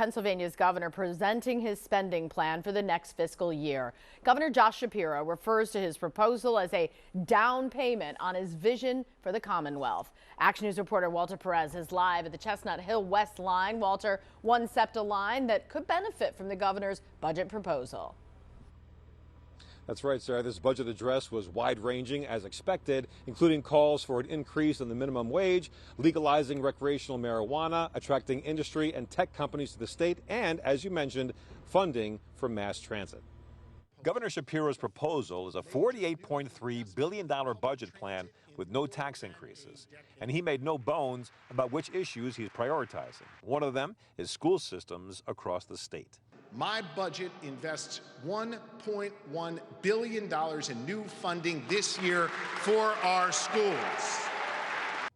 Pennsylvania's governor presenting his spending plan for the next fiscal year. Governor Josh Shapiro refers to his proposal as a down payment on his vision for the Commonwealth. Action News reporter Walter Perez is live at the Chestnut Hill West line. Walter, one SEPTA line that could benefit from the governor's budget proposal. That's right, Sarah. This budget address was wide-ranging as expected, including calls for an increase in the minimum wage, legalizing recreational marijuana, attracting industry and tech companies to the state, and, as you mentioned, funding for mass transit. Governor Shapiro's proposal is a $48.3 billion budget plan with no tax increases. And he made no bones about which issues he's prioritizing. One of them is school systems across the state. My budget invests $1.1 billion in new funding this year for our schools.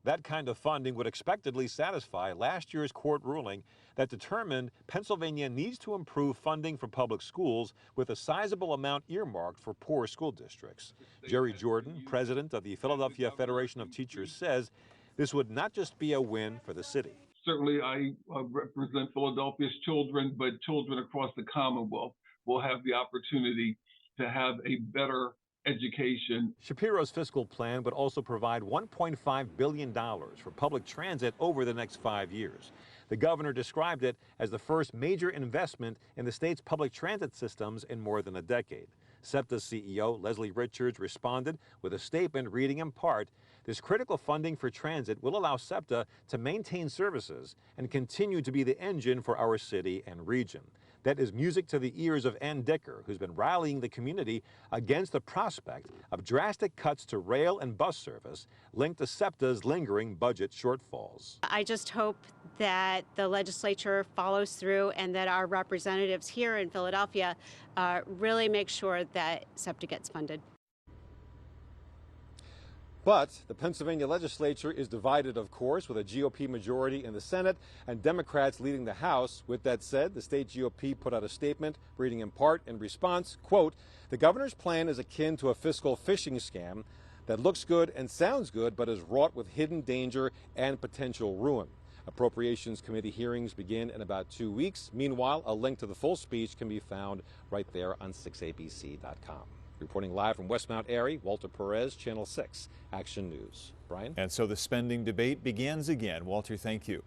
That kind of funding would expectedly satisfy last year's court ruling that determined Pennsylvania needs to improve funding for public schools with a sizable amount earmarked for poor school districts. Jerry Jordan, president of the Philadelphia Federation of Teachers, says this would not just be a win for the city. Certainly, I represent Philadelphia's children, but children across the Commonwealth will have the opportunity to have a better education. Shapiro's fiscal plan would also provide $1.5 billion for public transit over the next 5 years. The governor described it as the first major investment in the state's public transit systems in more than a decade. SEPTA's CEO, Leslie Richards, responded with a statement reading in part, "This critical funding for transit will allow SEPTA to maintain services and continue to be the engine for our city and region." That is music to the ears of Ann Dicker, who's been rallying the community against the prospect of drastic cuts to rail and bus service linked to SEPTA's lingering budget shortfalls. I just hope that the legislature follows through and that our representatives here in Philadelphia really make sure that SEPTA gets funded. But the Pennsylvania legislature is divided, of course, with a GOP majority in the Senate and Democrats leading the House. With that said, the state GOP put out a statement reading in part in response, quote, "The governor's plan is akin to a fiscal phishing scam that looks good and sounds good, but is wrought with hidden danger and potential ruin." Appropriations Committee hearings begin in about 2 weeks. Meanwhile, a link to the full speech can be found right there on 6abc.com. Reporting live from West Mount Airy, Walter Perez, Channel 6 Action News. Brian? And so the spending debate begins again. Walter, thank you.